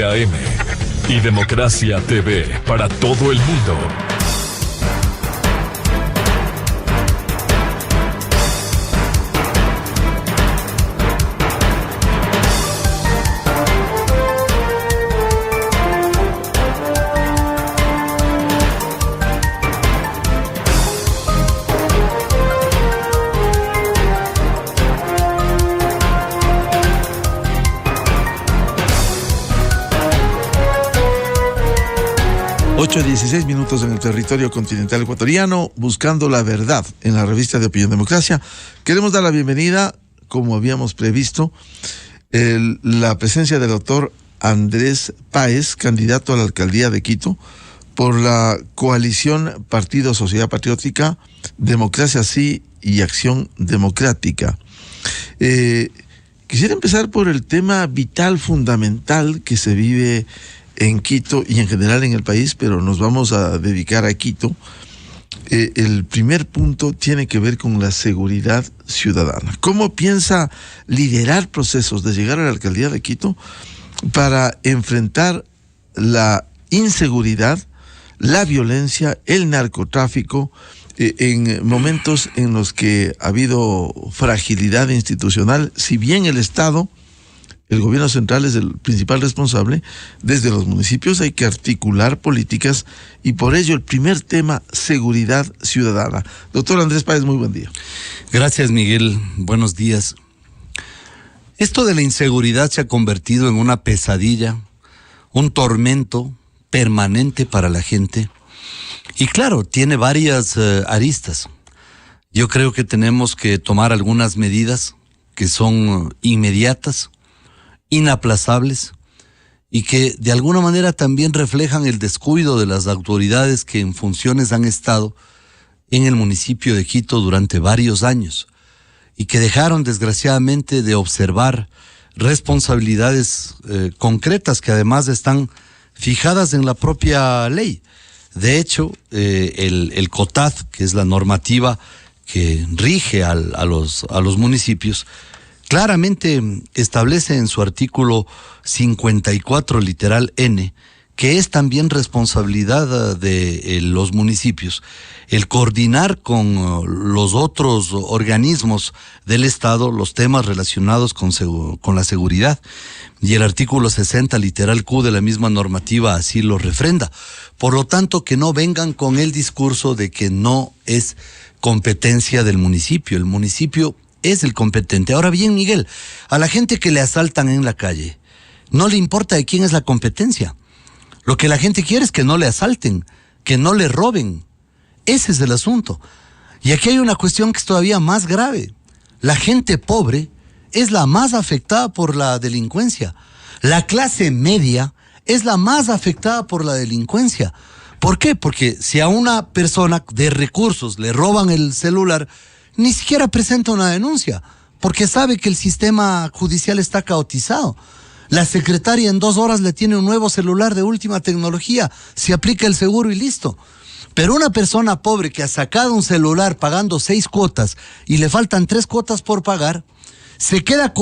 AM y Democracia TV para todo el mundo. Ocho 16 minutos en el territorio continental ecuatoriano, buscando la verdad en la revista de Opinión Democracia. Queremos dar la bienvenida, como habíamos previsto, la presencia del doctor Andrés Páez, candidato a la alcaldía de Quito por la coalición Partido Sociedad Patriótica, Democracia Sí y Acción Democrática. Quisiera empezar por el tema vital, fundamental que se vive en Quito y en general en el país, pero nos vamos a dedicar a Quito. El primer punto tiene que ver con la seguridad ciudadana. ¿Cómo piensa liderar procesos de llegar a la alcaldía de Quito para enfrentar la inseguridad, la violencia, el narcotráfico, en momentos en los que ha habido fragilidad institucional? Si bien el Estado, el gobierno central es el principal responsable, desde los municipios hay que articular políticas y por ello el primer tema, seguridad ciudadana. Doctor Andrés Páez, muy buen día. Gracias, Miguel. Buenos días. Esto de la inseguridad se ha convertido en una pesadilla, un tormento permanente para la gente. Y claro, tiene varias aristas. Yo creo que tenemos que tomar algunas medidas que son inmediatas, inaplazables y que de alguna manera también reflejan el descuido de las autoridades que en funciones han estado en el municipio de Quito durante varios años y que dejaron desgraciadamente de observar responsabilidades concretas que además están fijadas en la propia ley. De hecho, el COTAD, que es la normativa que rige a los municipios, claramente establece en su artículo 54 literal N que es también responsabilidad de los municipios el coordinar con los otros organismos del Estado los temas relacionados con la seguridad. Y el artículo 60 literal Q de la misma normativa así lo refrenda. Por lo tanto, que no vengan con el discurso de que no es competencia del municipio. El municipio es el competente. Ahora bien, Miguel, a la gente que le asaltan en la calle, no le importa de quién es la competencia. Lo que la gente quiere es que no le asalten, que no le roben. Ese es el asunto. Y aquí hay una cuestión que es todavía más grave. La gente pobre es la más afectada por la delincuencia. La clase media es la más afectada por la delincuencia. ¿Por qué? Porque si a una persona de recursos le roban el celular, ni siquiera presenta una denuncia, porque sabe que el sistema judicial está caotizado. La secretaria en 2 horas le tiene un nuevo celular de última tecnología, se aplica el seguro y listo. Pero una persona pobre que ha sacado un celular pagando 6 cuotas y le faltan 3 cuotas por pagar, se queda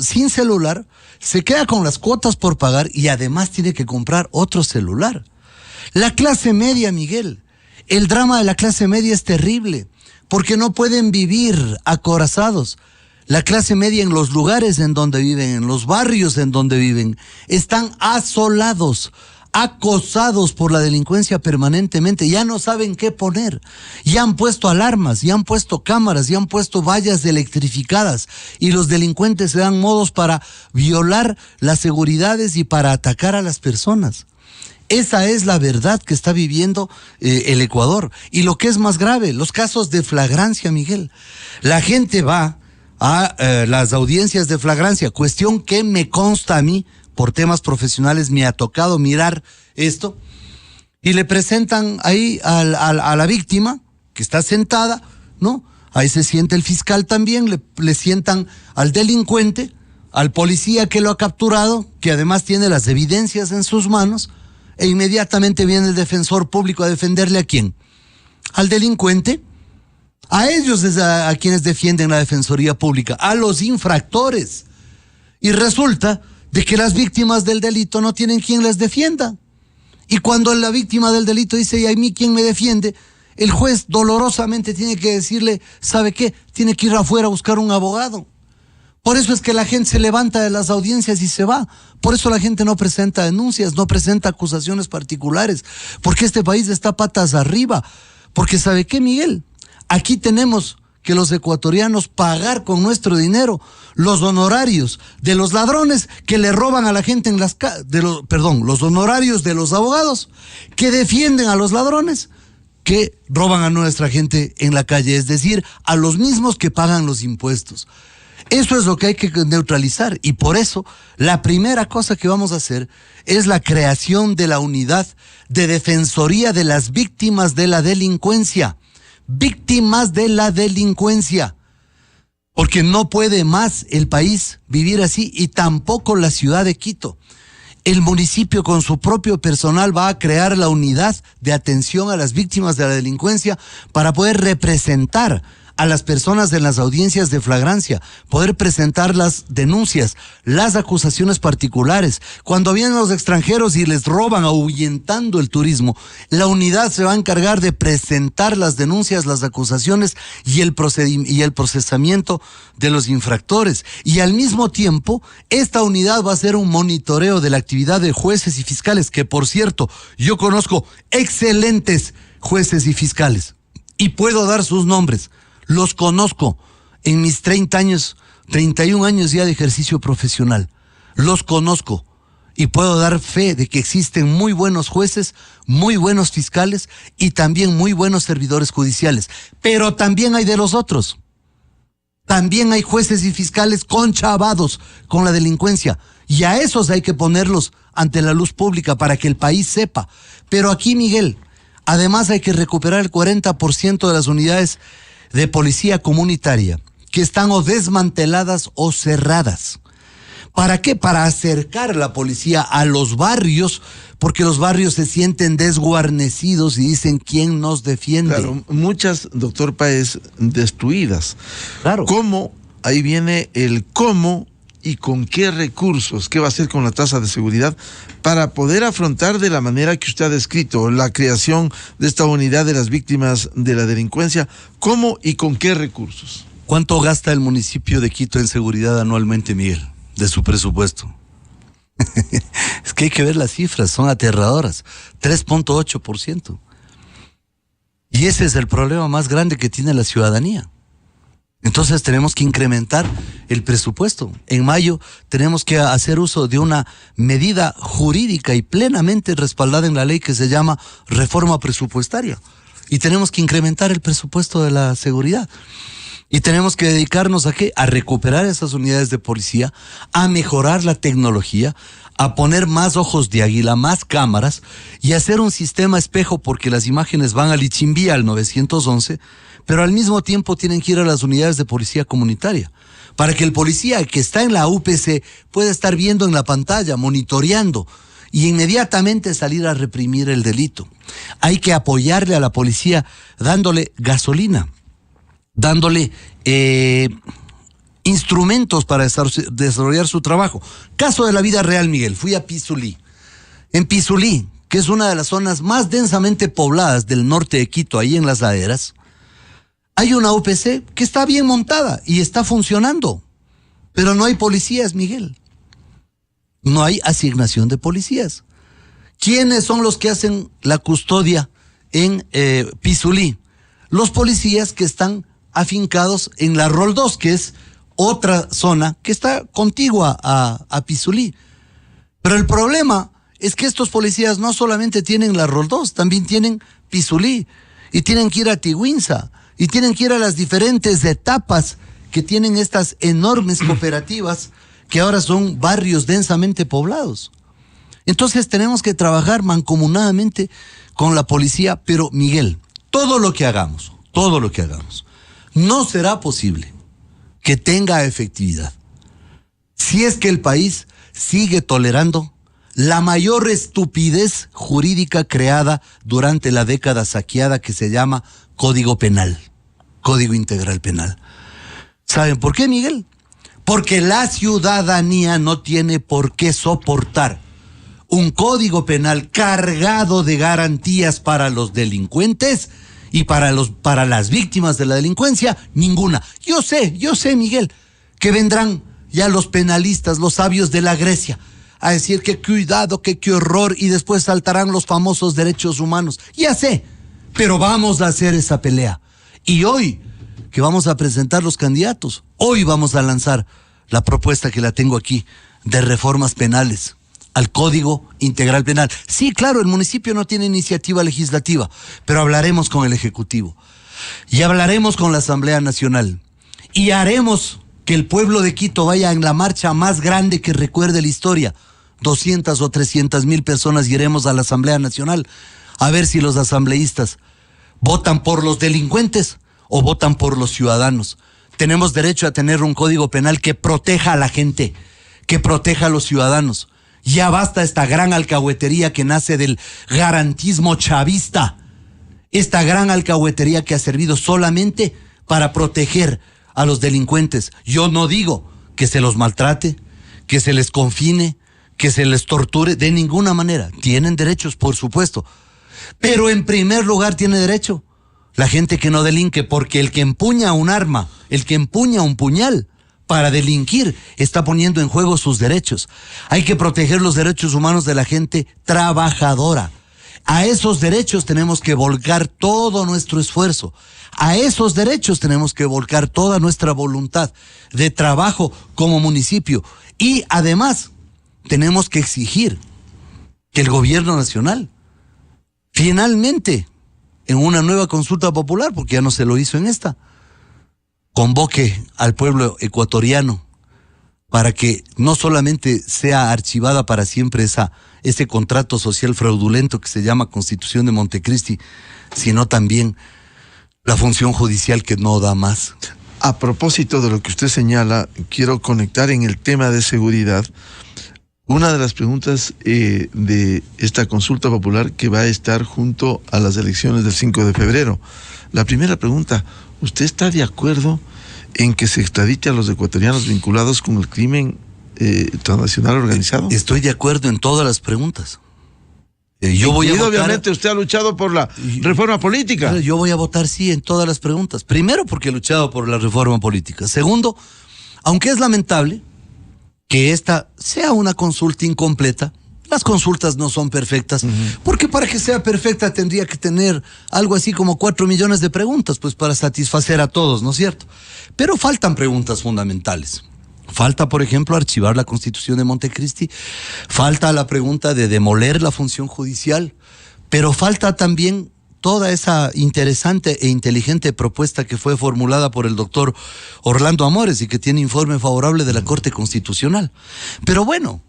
sin celular, se queda con las cuotas por pagar y además tiene que comprar otro celular. La clase media, Miguel, el drama de la clase media es terrible, porque no pueden vivir acorazados. La clase media en los lugares en donde viven, en los barrios en donde viven, están asolados, acosados por la delincuencia permanentemente. Ya no saben qué poner. Ya han puesto alarmas, ya han puesto cámaras, ya han puesto vallas electrificadas y los delincuentes se dan modos para violar las seguridades y para atacar a las personas. Esa es la verdad que está viviendo el Ecuador. Y lo que es más grave, los casos de flagrancia, Miguel. La gente va a las audiencias de flagrancia, cuestión que me consta a mí, por temas profesionales me ha tocado mirar esto, y le presentan ahí a la víctima, que está sentada, ¿no? Ahí se siente el fiscal también, le sientan al delincuente, al policía que lo ha capturado, que además tiene las evidencias en sus manos, e inmediatamente viene el defensor público a defenderle ¿a quién? Al delincuente. A ellos es a quienes defienden la Defensoría Pública, a los infractores. Y resulta de que las víctimas del delito no tienen quien les defienda. Y cuando la víctima del delito dice, ¿y a mí quién me defiende?, el juez dolorosamente tiene que decirle, ¿sabe qué? Tiene que ir afuera a buscar un abogado. Por eso es que la gente se levanta de las audiencias y se va. Por eso la gente no presenta denuncias, no presenta acusaciones particulares, porque este país está patas arriba. Porque ¿sabe qué, Miguel? Aquí tenemos que los ecuatorianos pagar con nuestro dinero los honorarios de los ladrones que le roban a la gente en las los honorarios de los abogados que defienden a los ladrones que roban a nuestra gente en la calle, es decir, a los mismos que pagan los impuestos. Eso es lo que hay que neutralizar, y por eso la primera cosa que vamos a hacer es la creación de la unidad de defensoría de las víctimas de la delincuencia. Víctimas de la delincuencia. Porque no puede más el país vivir así, y tampoco la ciudad de Quito. El municipio con su propio personal va a crear la unidad de atención a las víctimas de la delincuencia para poder representar a las personas en las audiencias de flagrancia, poder presentar las denuncias, las acusaciones particulares. Cuando vienen los extranjeros y les roban ahuyentando el turismo, la unidad se va a encargar de presentar las denuncias, las acusaciones y el procesamiento de los infractores. Y al mismo tiempo, esta unidad va a hacer un monitoreo de la actividad de jueces y fiscales, que por cierto, yo conozco excelentes jueces y fiscales y puedo dar sus nombres. Los conozco en mis 31 años ya de ejercicio profesional. Los conozco y puedo dar fe de que existen muy buenos jueces, muy buenos fiscales y también muy buenos servidores judiciales. Pero también hay de los otros. También hay jueces y fiscales conchavados con la delincuencia, y a esos hay que ponerlos ante la luz pública para que el país sepa. Pero aquí, Miguel, además hay que recuperar el 40% de las unidades de policía comunitaria que están o desmanteladas o cerradas. ¿Para qué? Para acercar la policía a los barrios, porque los barrios se sienten desguarnecidos y dicen, ¿quién nos defiende? Claro, muchas, doctor Páez, destruidas. Claro. ¿Cómo? Ahí viene el cómo y con qué recursos, qué va a hacer con la tasa de seguridad para poder afrontar de la manera que usted ha descrito la creación de esta unidad de las víctimas de la delincuencia. ¿Cómo y con qué recursos? ¿Cuánto gasta el municipio de Quito en seguridad anualmente, Miguel, de su presupuesto? Es que hay que ver las cifras, son aterradoras. 3.8%. Y ese es el problema más grande que tiene la ciudadanía. Entonces tenemos que incrementar el presupuesto. En mayo tenemos que hacer uso de una medida jurídica y plenamente respaldada en la ley que se llama reforma presupuestaria. Y tenemos que incrementar el presupuesto de la seguridad. Y tenemos que dedicarnos ¿a qué? A recuperar esas unidades de policía, a mejorar la tecnología, a poner más ojos de águila, más cámaras y hacer un sistema espejo, porque las imágenes van al Ichimbía, al 911, pero al mismo tiempo tienen que ir a las unidades de policía comunitaria, para que el policía que está en la UPC pueda estar viendo en la pantalla, monitoreando, y inmediatamente salir a reprimir el delito. Hay que apoyarle a la policía dándole gasolina, dándole instrumentos para desarrollar su trabajo. Caso de la vida real, Miguel, fui a Pizulí. En Pizulí, que es una de las zonas más densamente pobladas del norte de Quito, ahí en las laderas, hay una UPC que está bien montada y está funcionando, pero no hay policías, Miguel. No hay asignación de policías. ¿Quiénes son los que hacen la custodia en Pizulí? Los policías que están afincados en la Rol 2, que es otra zona que está contigua a Pizulí. Pero el problema es que estos policías no solamente tienen la Rol 2, también tienen Pizulí, y tienen que ir a Tiguinza, y tienen que ir a las diferentes etapas que tienen estas enormes cooperativas que ahora son barrios densamente poblados. Entonces tenemos que trabajar mancomunadamente con la policía, pero Miguel, todo lo que hagamos, no será posible que tenga efectividad si es que el país sigue tolerando la mayor estupidez jurídica creada durante la década saqueada, que se llama Código Penal, Código Integral Penal. ¿Saben por qué, Miguel? Porque la ciudadanía no tiene por qué soportar un código penal cargado de garantías para los delincuentes y para las víctimas de la delincuencia, ninguna. Yo sé, Miguel, que vendrán ya los penalistas, los sabios de la Grecia, a decir que cuidado, que qué horror, y después saltarán los famosos derechos humanos. Ya sé, pero vamos a hacer esa pelea. Y hoy, que vamos a presentar los candidatos, hoy vamos a lanzar la propuesta que la tengo aquí, de reformas penales al Código Integral Penal. Sí, claro, el municipio no tiene iniciativa legislativa, pero hablaremos con el Ejecutivo y hablaremos con la Asamblea Nacional y haremos que el pueblo de Quito vaya en la marcha más grande que recuerde la historia. 200 o 300,000 personas iremos a la Asamblea Nacional a ver si los asambleístas votan por los delincuentes o votan por los ciudadanos. Tenemos derecho a tener un código penal que proteja a la gente, que proteja a los ciudadanos. Ya basta esta gran alcahuetería que nace del garantismo chavista. Esta gran alcahuetería que ha servido solamente para proteger a los delincuentes. Yo no digo que se los maltrate, que se les confine, que se les torture, de ninguna manera. Tienen derechos, por supuesto. Pero en primer lugar tiene derecho la gente que no delinque, porque el que empuña un arma, el que empuña un puñal para delinquir, está poniendo en juego sus derechos. Hay que proteger los derechos humanos de la gente trabajadora. A esos derechos tenemos que volcar todo nuestro esfuerzo. A esos derechos tenemos que volcar toda nuestra voluntad de trabajo como municipio. Y además, tenemos que exigir que el gobierno nacional finalmente, en una nueva consulta popular, porque ya no se lo hizo en esta, convoque al pueblo ecuatoriano para que no solamente sea archivada para siempre ese contrato social fraudulento que se llama Constitución de Montecristi, sino también la función judicial que no da más. A propósito de lo que usted señala, quiero conectar en el tema de seguridad una de las preguntas de esta consulta popular que va a estar junto a las elecciones del 5 de febrero. La primera pregunta: ¿usted está de acuerdo en que se extradite a los ecuatorianos vinculados con el crimen transnacional organizado? Estoy de acuerdo en todas las preguntas. Yo voy a votar, obviamente usted ha luchado por la reforma política. Yo voy a votar sí en todas las preguntas. Primero, porque he luchado por la reforma política. Segundo, aunque es lamentable que esta sea una consulta incompleta, las consultas no son perfectas, porque para que sea perfecta tendría que tener algo así como 4 millones de preguntas, pues para satisfacer a todos, ¿no es cierto? Pero faltan preguntas fundamentales. Falta, por ejemplo, archivar la Constitución de Montecristi, falta la pregunta de demoler la función judicial, pero falta también toda esa interesante e inteligente propuesta que fue formulada por el doctor Orlando Amores y que tiene informe favorable de la Corte Constitucional. Pero bueno,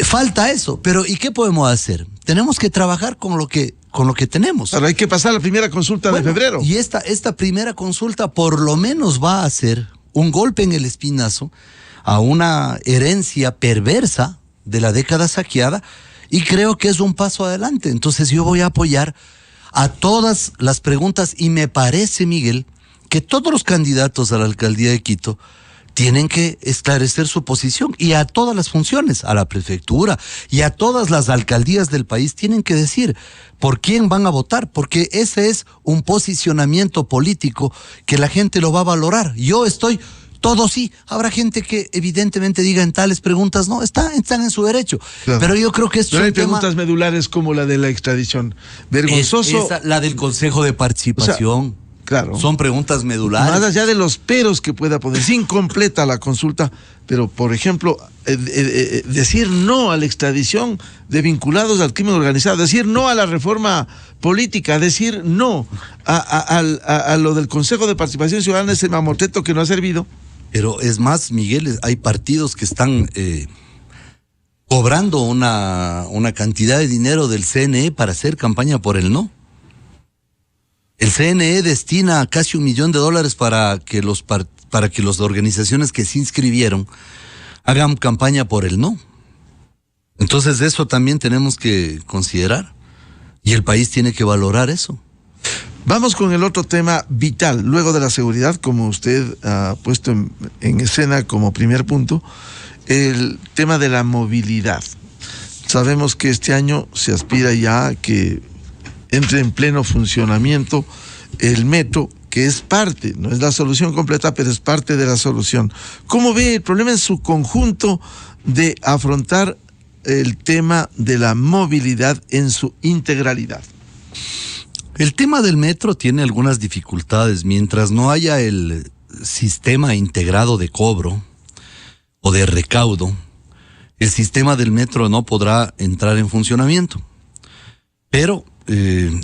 falta eso. Pero ¿y qué podemos hacer? Tenemos que trabajar con lo que tenemos. Ahora hay que pasar la primera consulta de febrero. Y esta primera consulta por lo menos va a ser un golpe en el espinazo a una herencia perversa de la década saqueada, y creo que es un paso adelante. Entonces yo voy a apoyar a todas las preguntas, y me parece, Miguel, que todos los candidatos a la alcaldía de Quito tienen que esclarecer su posición, y a todas las funciones, a la prefectura y a todas las alcaldías del país tienen que decir por quién van a votar, porque ese es un posicionamiento político que la gente lo va a valorar. Yo estoy todo sí. Habrá gente que evidentemente diga en tales preguntas no, están en su derecho. Claro. Pero yo creo que esto es un tema... preguntas medulares como la de la extradición. Vergonzoso. La del Consejo de Participación. O sea, claro. Son preguntas medulares. Más allá de los peros que pueda poner, es incompleta la consulta, pero por ejemplo, decir no a la extradición de vinculados al crimen organizado, decir no a la reforma política, decir no a lo del Consejo de Participación Ciudadana, ese mamotreto que no ha servido. Pero es más, Miguel, hay partidos que están cobrando una cantidad de dinero del CNE para hacer campaña por el no. El CNE destina casi $1 millón para que las organizaciones que se inscribieron hagan campaña por el no. Entonces eso también tenemos que considerar, y el país tiene que valorar eso. Vamos con el otro tema vital, luego de la seguridad, como usted ha puesto en escena como primer punto, el tema de la movilidad. Sabemos que este año se aspira ya a que entre en pleno funcionamiento el metro, que es parte, no es la solución completa, pero es parte de la solución. ¿Cómo ve el problema en su conjunto de afrontar el tema de la movilidad en su integralidad? El tema del metro tiene algunas dificultades. Mientras no haya el sistema integrado de cobro o de recaudo, el sistema del metro no podrá entrar en funcionamiento. Pero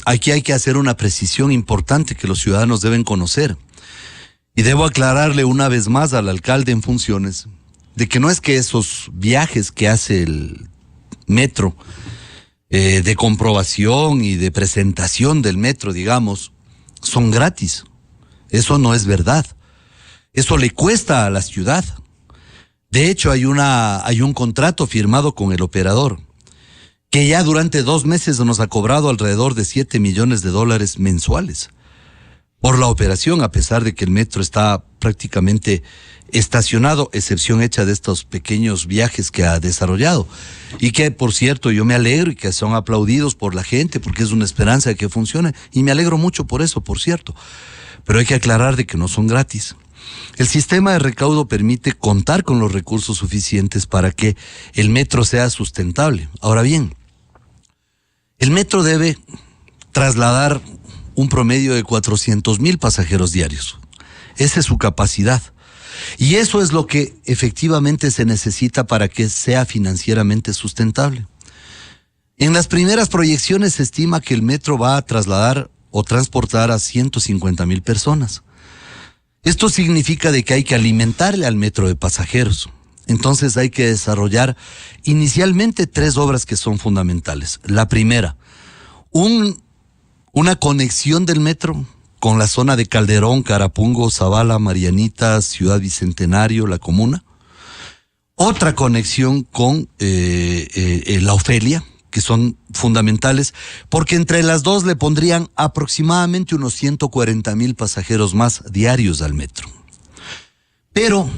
aquí hay que hacer una precisión importante que los ciudadanos deben conocer. Y debo aclararle una vez más al alcalde en funciones de que no es que esos viajes que hace el metro de comprobación y de presentación del metro, digamos, son gratis. Eso no es verdad. Eso le cuesta a la ciudad. De hecho, hay un contrato firmado con el operador que ya durante 2 meses nos ha cobrado alrededor de $7 millones mensuales por la operación, a pesar de que el metro está prácticamente estacionado, excepción hecha de estos pequeños viajes que ha desarrollado y que, por cierto, yo me alegro y que son aplaudidos por la gente porque es una esperanza de que funcione y me alegro mucho por eso, por cierto, pero hay que aclarar de que no son gratis. El sistema de recaudo permite contar con los recursos suficientes para que el metro sea sustentable. Ahora bien, el metro debe trasladar un promedio de 400,000 pasajeros diarios. Esa es su capacidad. Y eso es lo que efectivamente se necesita para que sea financieramente sustentable. En las primeras proyecciones se estima que el metro va a trasladar o transportar a 150,000 personas. Esto significa de que hay que alimentarle al metro de pasajeros. Entonces hay que desarrollar inicialmente 3 obras que son fundamentales. La primera, una conexión del metro con la zona de Calderón, Carapungo, Zavala, Marianitas, Ciudad Bicentenario, La Comuna. Otra conexión con la Ofelia, que son fundamentales, porque entre las dos le pondrían aproximadamente unos 140,000 pasajeros más diarios al metro. Pero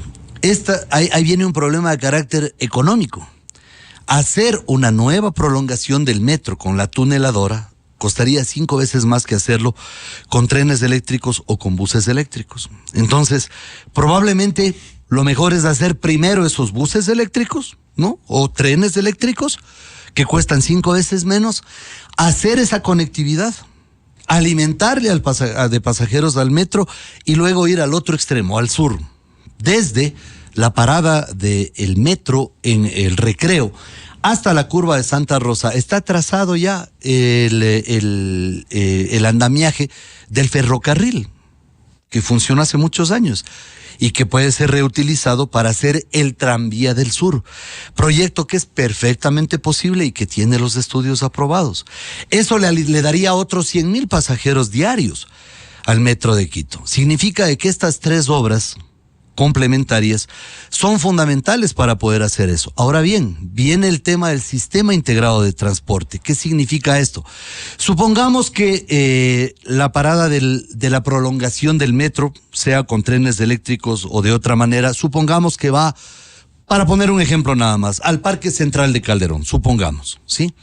ahí viene un problema de carácter económico. Hacer una nueva prolongación del metro con la tuneladora costaría 5 veces más que hacerlo con trenes eléctricos o con buses eléctricos. Entonces, probablemente lo mejor es hacer primero esos buses eléctricos, ¿no? O trenes eléctricos que cuestan 5 veces menos, hacer esa conectividad, alimentarle de pasajeros al metro y luego ir al otro extremo, al sur, desde la parada del metro en el Recreo hasta la curva de Santa Rosa. Está trazado ya el andamiaje del ferrocarril, que funciona hace muchos años y que puede ser reutilizado para hacer el tranvía del sur, proyecto que es perfectamente posible y que tiene los estudios aprobados. Eso le daría otros 100,000 pasajeros diarios al metro de Quito. Significa de que estas 3 obras complementarias son fundamentales para poder hacer eso. Ahora bien, viene el tema del sistema integrado de transporte. ¿Qué significa esto? Supongamos que la parada de la prolongación del metro, sea con trenes eléctricos o de otra manera, supongamos que va, para poner un ejemplo nada más, al Parque Central de Calderón, supongamos, ¿sí?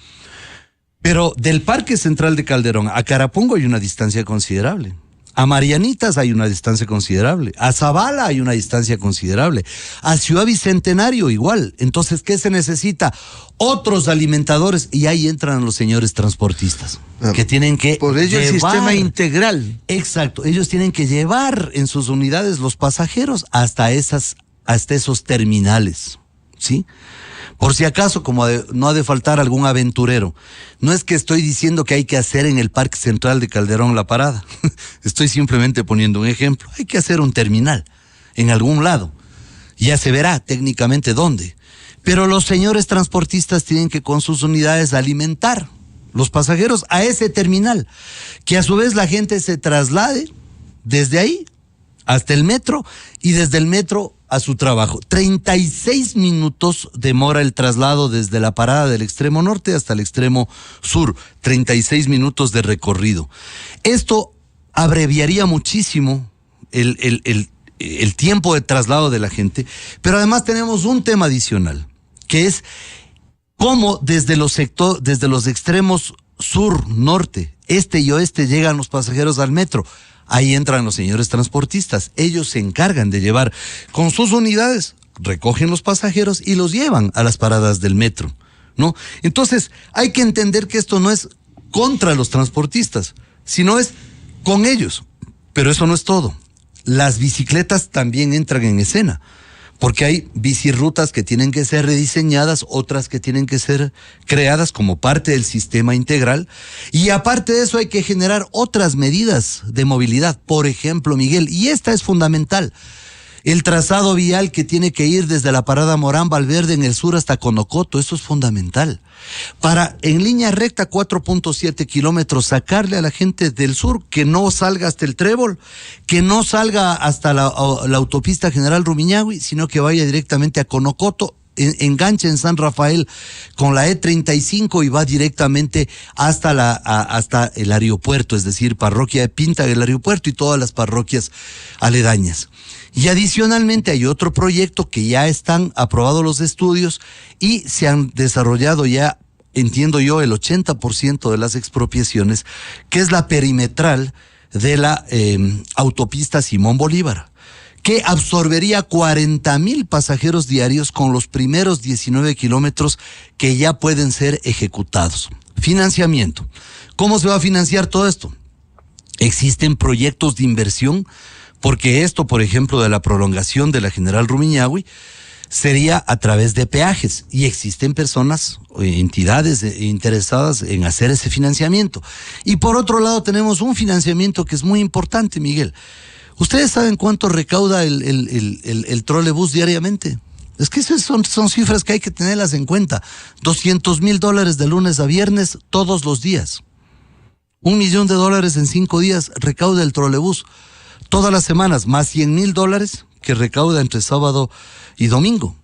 Pero del Parque Central de Calderón a Carapungo hay una distancia considerable. A Marianitas hay una distancia considerable. A Zavala hay una distancia considerable. A Ciudad Bicentenario igual. Entonces, ¿qué se necesita? Otros alimentadores. Y ahí entran los señores transportistas. Que tienen que por ello llevar, el sistema integral. Exacto. Ellos tienen que llevar en sus unidades los pasajeros hasta esos terminales. ¿Sí? Por si acaso, como no ha de faltar algún aventurero, no es que estoy diciendo que hay que hacer en el Parque Central de Calderón la parada. Estoy simplemente poniendo un ejemplo. Hay que hacer un terminal en algún lado. Ya se verá técnicamente dónde. Pero los señores transportistas tienen que con sus unidades alimentar los pasajeros a ese terminal. Que a su vez la gente se traslade desde ahí hasta el metro y desde el metro a su trabajo. 36 minutos demora el traslado desde la parada del extremo norte hasta el extremo sur. 36 minutos de recorrido. Esto abreviaría muchísimo el tiempo de traslado de la gente, pero además tenemos un tema adicional, que es cómo desde los extremos sur, norte, este y oeste llegan los pasajeros al metro. Ahí entran los señores transportistas. Ellos se encargan de llevar con sus unidades, recogen los pasajeros y los llevan a las paradas del metro, ¿no? Entonces, hay que entender que esto no es contra los transportistas, sino es con ellos. Pero eso no es todo. Las bicicletas también entran en escena, porque hay bicirrutas que tienen que ser rediseñadas, otras que tienen que ser creadas como parte del sistema integral, y aparte de eso hay que generar otras medidas de movilidad. Por ejemplo, Miguel, y esta es fundamental, el trazado vial que tiene que ir desde la parada Morán Valverde en el sur hasta Conocoto, eso es fundamental. Para, en línea recta, 4.7 kilómetros, sacarle a la gente del sur que no salga hasta el Trébol, que no salga hasta la autopista General Rumiñahui, sino que vaya directamente a Conocoto, engancha en San Rafael con la E35 y va directamente hasta hasta el aeropuerto, es decir, parroquia de Pinta del aeropuerto y todas las parroquias aledañas. Y adicionalmente hay otro proyecto que ya están aprobados los estudios y se han desarrollado ya, entiendo yo, el 80% de las expropiaciones, que es la perimetral de la autopista Simón Bolívar, que absorbería 40,000 pasajeros diarios con los primeros 19 kilómetros que ya pueden ser ejecutados. Financiamiento. ¿Cómo se va a financiar todo esto? Existen proyectos de inversión, porque esto, por ejemplo, de la prolongación de la General Rumiñahui, sería a través de peajes, y existen personas o entidades interesadas en hacer ese financiamiento. Y por otro lado tenemos un financiamiento que es muy importante, Miguel. ¿Ustedes saben cuánto recauda el trolebús diariamente? Es que esas son cifras que hay que tenerlas en cuenta. $200,000 de lunes a viernes todos los días. $1 millón en 5 días recauda el trolebús todas las semanas, más $100,000 que recauda entre sábado y domingo.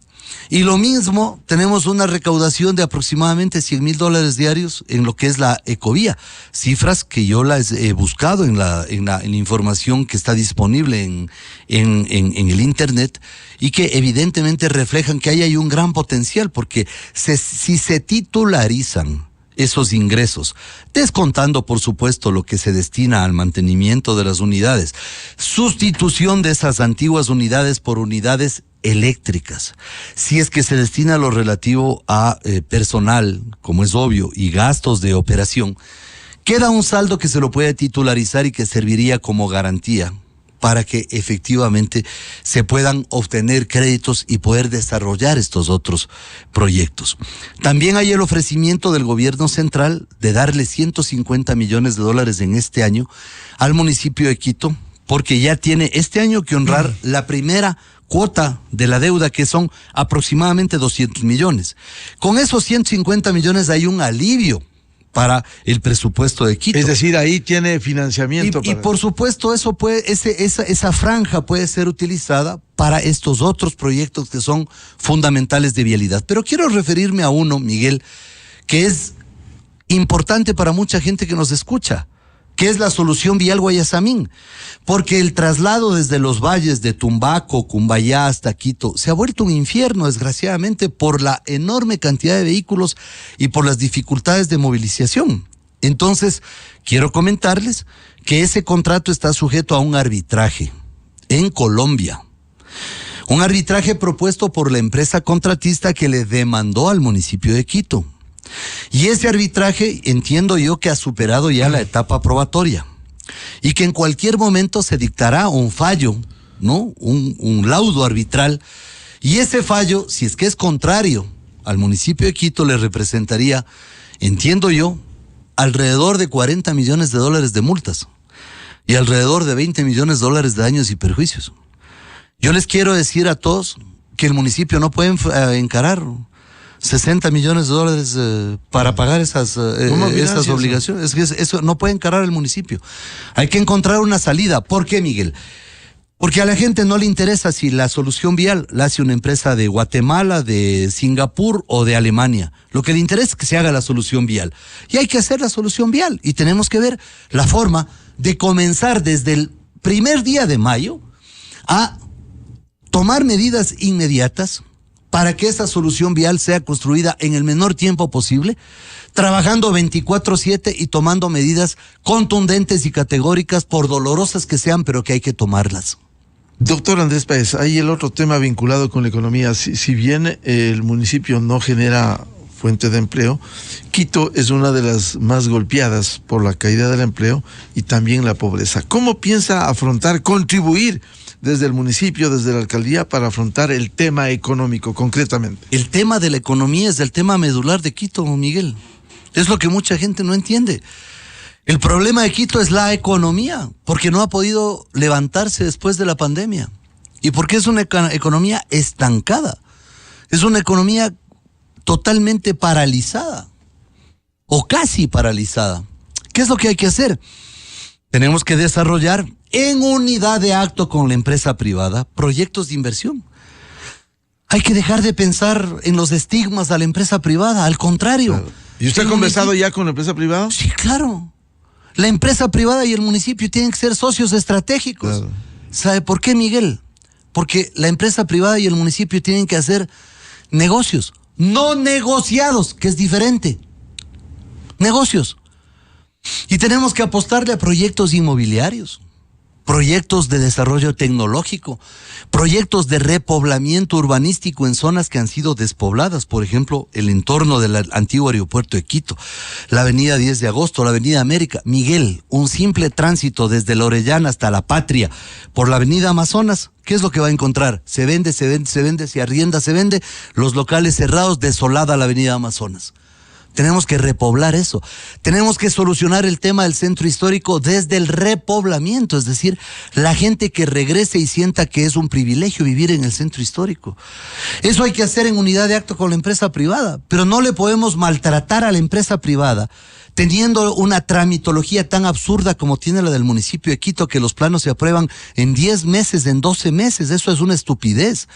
Y lo mismo, tenemos una recaudación de aproximadamente $100,000 diarios en lo que es la ecovía. Cifras que yo las he buscado en la información que está disponible en el internet, y que evidentemente reflejan que ahí hay un gran potencial, porque si se titularizan esos ingresos, descontando por supuesto lo que se destina al mantenimiento de las unidades, sustitución de esas antiguas unidades por unidades eléctricas, si es que se destina lo relativo a personal, como es obvio, y gastos de operación, queda un saldo que se lo puede titularizar y que serviría como garantía para que efectivamente se puedan obtener créditos y poder desarrollar estos otros proyectos. También hay el ofrecimiento del gobierno central de darle $150 millones en este año al municipio de Quito, porque ya tiene este año que honrar la primera cuota de la deuda, que son aproximadamente 200 millones. Con esos 150 millones hay un alivio para el presupuesto de Quito. Es decir, ahí tiene financiamiento. Y por supuesto eso esa franja puede ser utilizada para estos otros proyectos que son fundamentales de vialidad. Pero quiero referirme a uno, Miguel, que es importante para mucha gente que nos escucha, que es la solución vial Guayasamín, porque el traslado desde los valles de Tumbaco, Cumbayá hasta Quito se ha vuelto un infierno, desgraciadamente, por la enorme cantidad de vehículos y por las dificultades de movilización. Entonces, quiero comentarles que ese contrato está sujeto a un arbitraje en Colombia. Un arbitraje propuesto por la empresa contratista que le demandó al municipio de Quito. Y ese arbitraje entiendo yo que ha superado ya la etapa probatoria y que en cualquier momento se dictará un fallo, ¿no? Un laudo arbitral, y ese fallo, si es que es contrario al municipio de Quito, le representaría, entiendo yo, alrededor de $40 millones de multas y alrededor de $20 millones de daños y perjuicios. Yo les quiero decir a todos que el municipio no puede encarar $60 millones para pagar esas obligaciones. Es que eso no puede encarar el municipio. Hay que encontrar una salida. ¿Por qué, Miguel? Porque a la gente no le interesa si la solución vial la hace una empresa de Guatemala, de Singapur o de Alemania. Lo que le interesa es que se haga la solución vial. Y hay que hacer la solución vial. Y tenemos que ver la forma de comenzar desde el primer día de mayo a tomar medidas inmediatas para que esa solución vial sea construida en el menor tiempo posible, trabajando 24/7 y tomando medidas contundentes y categóricas, por dolorosas que sean, pero que hay que tomarlas. Doctor Andrés Páez, hay el otro tema vinculado con la economía. Si bien el municipio no genera fuente de empleo, Quito es una de las más golpeadas por la caída del empleo y también la pobreza. ¿Cómo piensa afrontar, contribuir desde el municipio, desde la alcaldía, para afrontar el tema económico concretamente? El tema de la economía es el tema medular de Quito, Miguel. Es lo que mucha gente no entiende. El problema de Quito es la economía, porque no ha podido levantarse después de la pandemia. Y porque es una economía estancada. Es una economía totalmente paralizada, o casi paralizada. ¿Qué es lo que hay que hacer? Tenemos que desarrollar, en unidad de acto con la empresa privada, proyectos de inversión. Hay que dejar de pensar en los estigmas a la empresa privada, al contrario. Claro. ¿Y usted ha conversado ya con la empresa privada? Sí, claro. La empresa privada y el municipio tienen que ser socios estratégicos. Claro. ¿Sabe por qué, Miguel? Porque la empresa privada y el municipio tienen que hacer negocios, no negociados, que es diferente. Negocios. Y tenemos que apostarle a proyectos inmobiliarios, proyectos de desarrollo tecnológico, proyectos de repoblamiento urbanístico en zonas que han sido despobladas, por ejemplo, el entorno del antiguo aeropuerto de Quito, la avenida 10 de agosto, la avenida América. Miguel, un simple tránsito desde la Orellana hasta La Patria por la avenida Amazonas, ¿qué es lo que va a encontrar? Se vende, se arrienda, se vende, los locales cerrados, desolada la avenida Amazonas. Tenemos que repoblar eso. Tenemos que solucionar el tema del centro histórico desde el repoblamiento, es decir, la gente que regrese y sienta que es un privilegio vivir en el centro histórico. Eso hay que hacer en unidad de acto con la empresa privada, pero no le podemos maltratar a la empresa privada teniendo una tramitología tan absurda como tiene la del municipio de Quito, que los planos se aprueban en 10 meses, en 12 meses. Eso es una estupidez.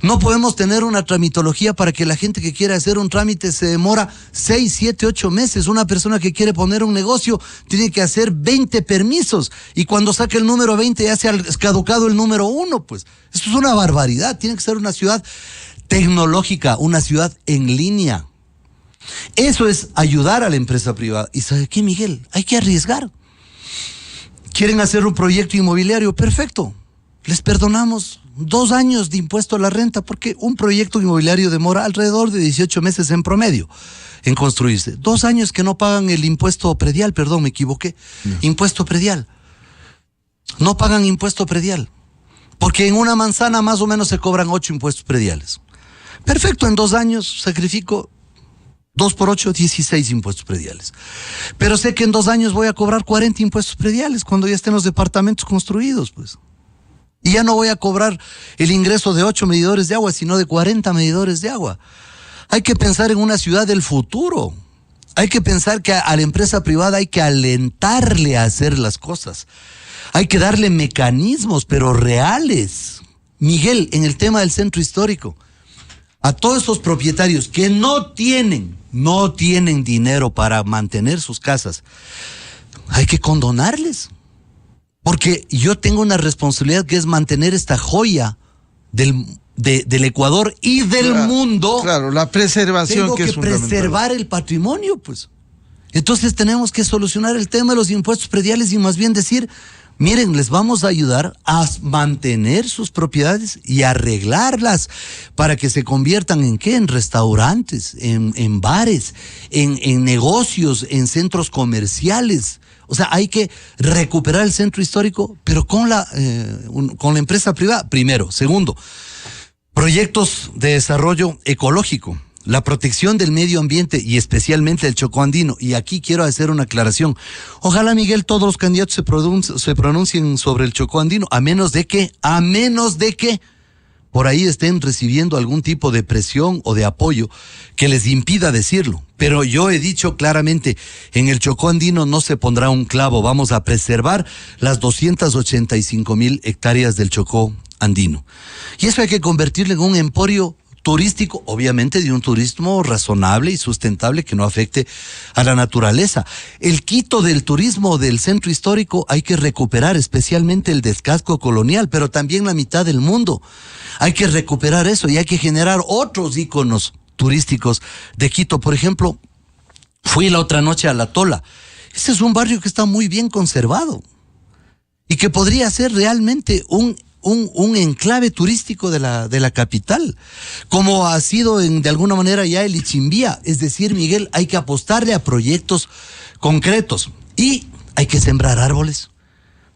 No podemos tener una tramitología para que la gente que quiere hacer un trámite se demora 6, 7, 8 meses. Una persona que quiere poner un negocio tiene que hacer 20 permisos, y cuando saque el número 20 ya se ha caducado el número 1, pues. Esto es una barbaridad. Tiene que ser una ciudad tecnológica, una ciudad en línea. Eso es ayudar a la empresa privada. ¿Y sabe qué, Miguel? Hay que arriesgar. ¿Quieren hacer un proyecto inmobiliario? Perfecto. Les perdonamos 2 años de impuesto a la renta, porque un proyecto inmobiliario demora alrededor de 18 meses en promedio en construirse. 2 años que no pagan el impuesto predial, perdón, me equivoqué. No. Impuesto predial. No pagan impuesto predial, porque en una manzana más o menos se cobran 8 impuestos prediales. Perfecto, en 2 años sacrifico 2 por 8, 16 impuestos prediales. Pero sé que en 2 años voy a cobrar 40 impuestos prediales cuando ya estén los departamentos construidos, pues. Y ya no voy a cobrar el ingreso de 8 medidores de agua, sino de 40 medidores de agua. Hay que pensar en una ciudad del futuro. Hay que pensar que a la empresa privada hay que alentarle a hacer las cosas. Hay que darle mecanismos, pero reales. Miguel, en el tema del centro histórico, a todos esos propietarios que no tienen dinero para mantener sus casas, hay que condonarles. Porque yo tengo una responsabilidad, que es mantener esta joya del Ecuador y del mundo. Claro, la preservación. Tengo que preservar el patrimonio, pues. Entonces tenemos que solucionar el tema de los impuestos prediales y más bien decir: miren, les vamos a ayudar a mantener sus propiedades y arreglarlas para que se conviertan ¿en qué? En restaurantes, en bares, en negocios, en centros comerciales. O sea, hay que recuperar el centro histórico, pero con la empresa privada, primero. Segundo, proyectos de desarrollo ecológico. La protección del medio ambiente y especialmente el Chocó andino. Y aquí quiero hacer una aclaración. Ojalá, Miguel, todos los candidatos se pronuncien sobre el Chocó andino, a menos de que, por ahí estén recibiendo algún tipo de presión o de apoyo que les impida decirlo. Pero yo he dicho claramente, en el Chocó andino no se pondrá un clavo, vamos a preservar las 285,000 hectáreas del Chocó andino. Y eso hay que convertirlo en un emporio turístico, obviamente de un turismo razonable y sustentable que no afecte a la naturaleza. El Quito del turismo del centro histórico hay que recuperar, especialmente el del casco colonial, pero también la mitad del mundo. Hay que recuperar eso y hay que generar otros íconos turísticos de Quito. Por ejemplo, fui la otra noche a La Tola. Ese es un barrio que está muy bien conservado y que podría ser realmente un enclave turístico de la capital, como ha sido de alguna manera ya el Ichimbía. Es decir, Miguel, hay que apostarle a proyectos concretos y hay que sembrar árboles,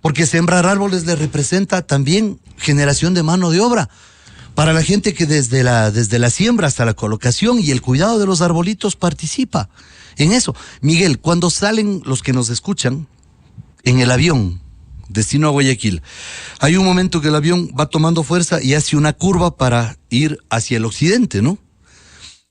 porque sembrar árboles le representa también generación de mano de obra para la gente que desde la siembra hasta la colocación y el cuidado de los arbolitos participa en eso. Miguel, cuando salen los que nos escuchan en el avión destino a Guayaquil, hay un momento que el avión va tomando fuerza y hace una curva para ir hacia el occidente, ¿no?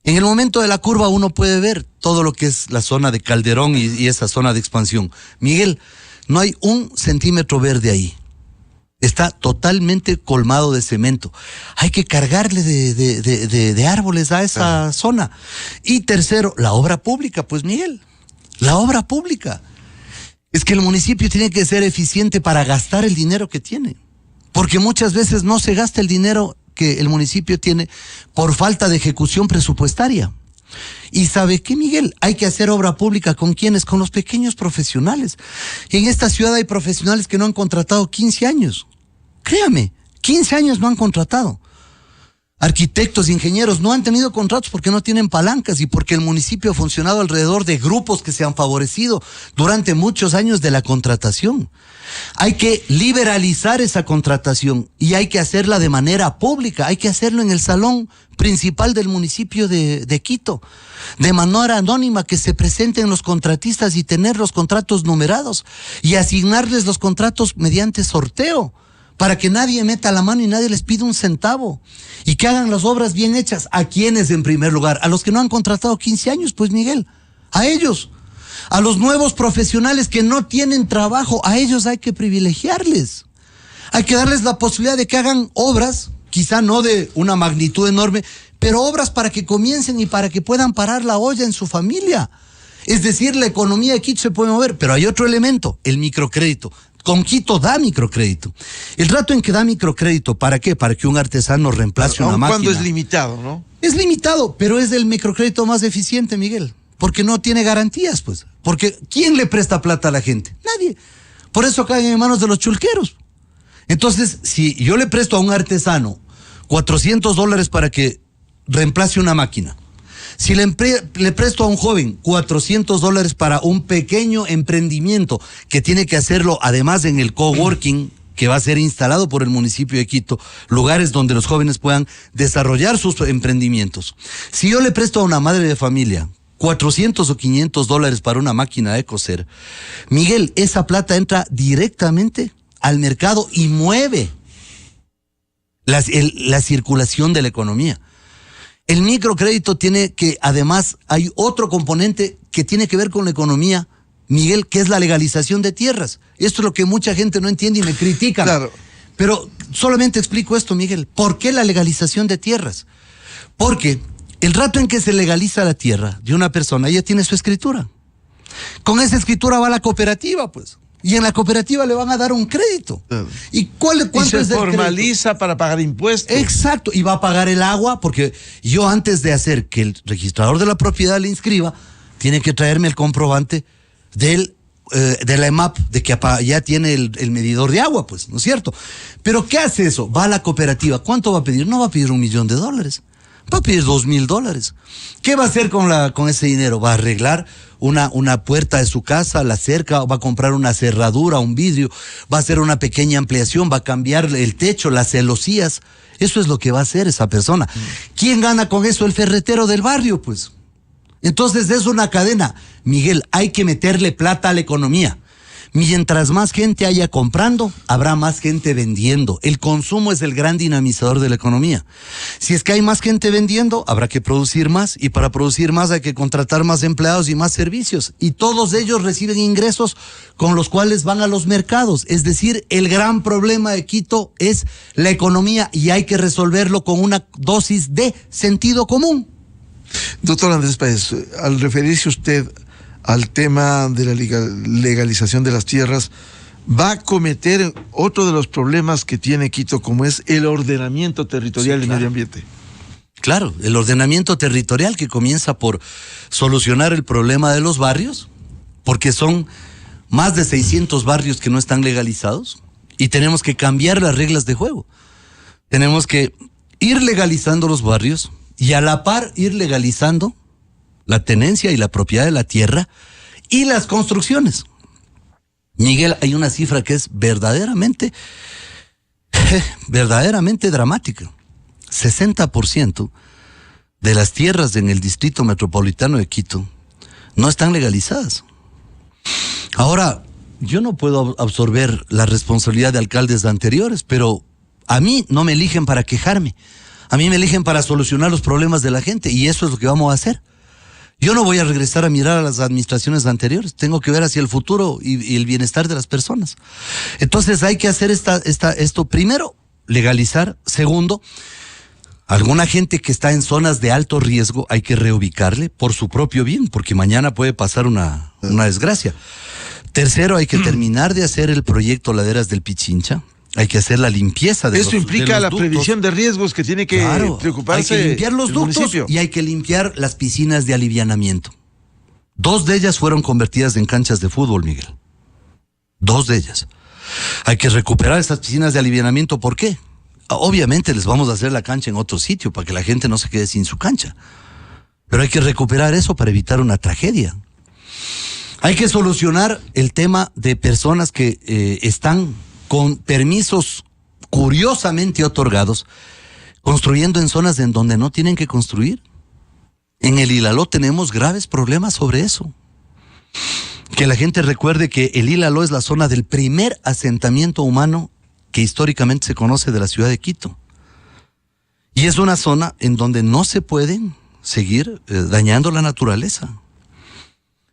En el momento de la curva uno puede ver todo lo que es la zona de Calderón y esa zona de expansión. Miguel, no hay 1 centímetro verde ahí. Está totalmente colmado de cemento. Hay que cargarle de árboles a esa zona. Y tercero, la obra pública, pues Miguel, la obra pública. Es que el municipio tiene que ser eficiente para gastar el dinero que tiene, porque muchas veces no se gasta el dinero que el municipio tiene por falta de ejecución presupuestaria. Y ¿sabe qué, Miguel? Hay que hacer obra pública ¿con quiénes? Con los pequeños profesionales. En esta ciudad hay profesionales que no han contratado 15 años. Créame, 15 años no han contratado. Arquitectos, ingenieros no han tenido contratos porque no tienen palancas y porque el municipio ha funcionado alrededor de grupos que se han favorecido durante muchos años de la contratación. Hay que liberalizar esa contratación y hay que hacerla de manera pública. Hay que hacerlo en el salón principal del municipio de Quito, de manera anónima, que se presenten los contratistas y tener los contratos numerados y asignarles los contratos mediante sorteo, para que nadie meta la mano y nadie les pida un centavo, y que hagan las obras bien hechas. ¿A quiénes en primer lugar? A los que no han contratado 15 años, pues Miguel, a ellos. A los nuevos profesionales que no tienen trabajo, a ellos hay que privilegiarles. Hay que darles la posibilidad de que hagan obras, quizá no de una magnitud enorme, pero obras para que comiencen y para que puedan parar la olla en su familia. Es decir, la economía de Quito se puede mover, pero hay otro elemento, el microcrédito. Con Quito da microcrédito. El rato en que da microcrédito, ¿para qué? Para que un artesano reemplace una máquina. Cuando es limitado, ¿no? Es limitado, pero es el microcrédito más eficiente, Miguel, porque no tiene garantías, pues. Porque ¿quién le presta plata a la gente? Nadie. Por eso caen en manos de los chulqueros. Entonces, si yo le presto a un artesano $400 para que reemplace una máquina, si le presto a un joven $400 para un pequeño emprendimiento que tiene que hacerlo además en el coworking que va a ser instalado por el municipio de Quito, lugares donde los jóvenes puedan desarrollar sus emprendimientos. Si yo le presto a una madre de familia $400 o $500 para una máquina de coser, Miguel, esa plata entra directamente al mercado y mueve la circulación de la economía. El microcrédito tiene que, además, hay otro componente que tiene que ver con la economía, Miguel, que es la legalización de tierras. Esto es lo que mucha gente no entiende y me critica. Claro. Pero solamente explico esto, Miguel. ¿Por qué la legalización de tierras? Porque el rato en que se legaliza la tierra de una persona, ella tiene su escritura. Con esa escritura va a la cooperativa, pues. Y en la cooperativa le van a dar un crédito. Claro. ¿Y cuánto se es el formaliza crédito? para pagar impuestos. Exacto, y va a pagar el agua, porque yo antes de hacer que el registrador de la propiedad le inscriba, tiene que traerme el comprobante de la EMAP, de que ya tiene el medidor de agua, pues, ¿no es cierto? Pero ¿qué hace eso? Va a la cooperativa. ¿Cuánto va a pedir? No va a pedir $1 millón. Va a pedir $2,000. ¿Qué va a hacer con ese dinero? Va a arreglar una puerta de su casa, la cerca, va a comprar una cerradura, un vidrio, va a hacer una pequeña ampliación, va a cambiar el techo, las celosías. Eso es lo que va a hacer esa persona. ¿Quién gana con eso? El ferretero del barrio, pues. Entonces es una cadena. Miguel, hay que meterle plata a la economía. Mientras más gente haya comprando, habrá más gente vendiendo. El consumo es el gran dinamizador de la economía. Si es que hay más gente vendiendo, habrá que producir más, y para producir más hay que contratar más empleados y más servicios. Y todos ellos reciben ingresos con los cuales van a los mercados. Es decir, el gran problema de Quito es la economía y hay que resolverlo con una dosis de sentido común. Doctor Andrés Páez, al referirse usted al tema de la legalización de las tierras, va a cometer otro de los problemas que tiene Quito, como es el ordenamiento territorial y medio ambiente. Claro, el ordenamiento territorial que comienza por solucionar el problema de los barrios, porque son más de 600 barrios que no están legalizados y tenemos que cambiar las reglas de juego. Tenemos que ir legalizando los barrios y a la par ir legalizando la tenencia y la propiedad de la tierra y las construcciones. Miguel, hay una cifra que es verdaderamente dramática. 60% de las tierras en el distrito metropolitano de Quito no están legalizadas. Ahora, yo no puedo absorber la responsabilidad de alcaldes anteriores, pero a mí no me eligen para quejarme. A mí me eligen para solucionar los problemas de la gente y eso es lo que vamos a hacer. Yo no voy a regresar a mirar a las administraciones anteriores, tengo que ver hacia el futuro y el bienestar de las personas. Entonces hay que hacer esto primero, legalizar. Segundo, alguna gente que está en zonas de alto riesgo hay que reubicarle por su propio bien, porque mañana puede pasar una desgracia. Tercero, hay que terminar de hacer el proyecto Laderas del Pichincha. Hay que hacer la limpieza de Eso implica la previsión de riesgos que tiene que preocuparse. Hay que limpiar los ductos y hay que limpiar las piscinas de alivianamiento. 2 de ellas fueron convertidas en canchas de fútbol, Miguel. 2 de ellas. Hay que recuperar estas piscinas de alivianamiento. ¿Por qué? Obviamente les vamos a hacer la cancha en otro sitio para que la gente no se quede sin su cancha. Pero hay que recuperar eso para evitar una tragedia. Hay que solucionar el tema de personas que están con permisos curiosamente otorgados, construyendo en zonas en donde no tienen que construir. En el Ilaló tenemos graves problemas sobre eso. Que la gente recuerde que el Ilaló es la zona del primer asentamiento humano que históricamente se conoce de la ciudad de Quito. Y es una zona en donde no se pueden seguir dañando la naturaleza.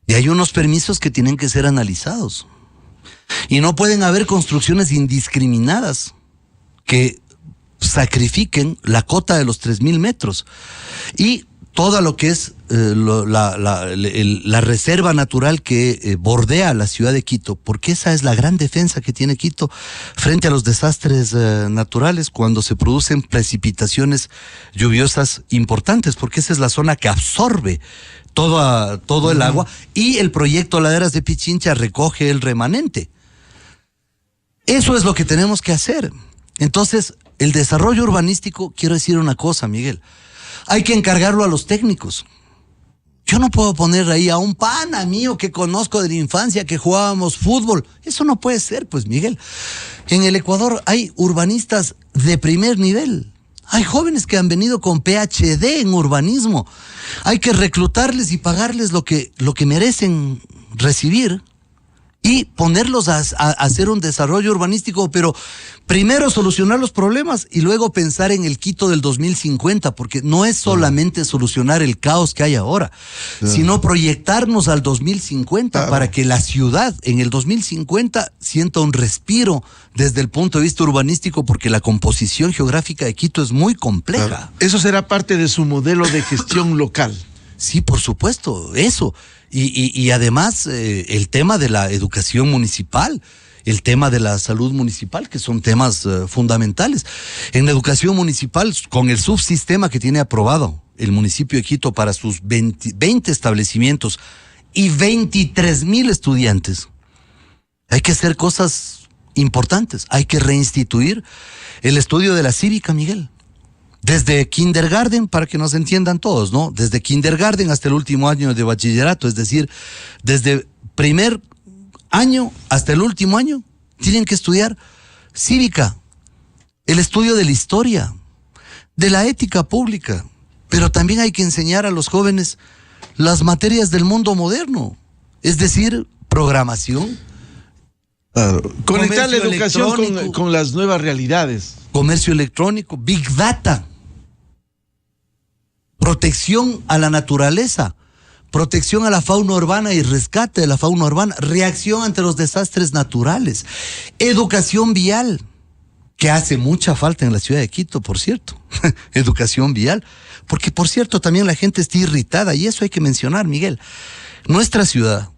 Y hay unos permisos que tienen que ser analizados. Y no pueden haber construcciones indiscriminadas que sacrifiquen la cota de los 3,000 metros. Y todo lo que es la reserva natural que bordea la ciudad de Quito, porque esa es la gran defensa que tiene Quito frente a los desastres naturales cuando se producen precipitaciones lluviosas importantes, porque esa es la zona que absorbe todo el agua, y el proyecto Laderas de Pichincha recoge el remanente. Eso es lo que tenemos que hacer. Entonces, el desarrollo urbanístico, quiero decir una cosa, Miguel, hay que encargarlo a los técnicos. Yo no puedo poner ahí a un pana mío que conozco de la infancia, que jugábamos fútbol. Eso no puede ser, pues, Miguel. En el Ecuador hay urbanistas de primer nivel. Hay jóvenes que han venido con PhD en urbanismo. Hay que reclutarles y pagarles lo que merecen recibir y ponerlos a hacer un desarrollo urbanístico, pero primero solucionar los problemas y luego pensar en el Quito del 2050, porque no es solamente solucionar el caos que hay ahora, sino proyectarnos al 2050 para que la ciudad en el 2050 sienta un respiro desde el punto de vista urbanístico, porque la composición geográfica de Quito es muy compleja. Eso será parte de su modelo de gestión local. Sí, por supuesto, eso. Y además el tema de la educación municipal, el tema de la salud municipal, que son temas fundamentales. En la educación municipal, con el subsistema que tiene aprobado el municipio de Quito para sus 20 establecimientos y 23,000 estudiantes, hay que hacer cosas importantes. Hay que reinstituir el estudio de la cívica, Miguel. Desde kindergarten, para que nos entiendan todos, ¿no? Desde kindergarten hasta el último año de bachillerato, es decir, desde primer año hasta el último año, tienen que estudiar cívica, el estudio de la historia, de la ética pública, pero también hay que enseñar a los jóvenes las materias del mundo moderno, es decir, programación, Claro. Conectar la Comercio educación electrónico. con las nuevas realidades. Comercio electrónico, Big Data, protección a la naturaleza, protección a la fauna urbana y rescate de la fauna urbana, reacción ante los desastres naturales, educación vial, que hace mucha falta en la ciudad de Quito, por cierto, educación vial, porque por cierto también la gente está irritada, y eso hay que mencionar, Miguel. Nuestra ciudad,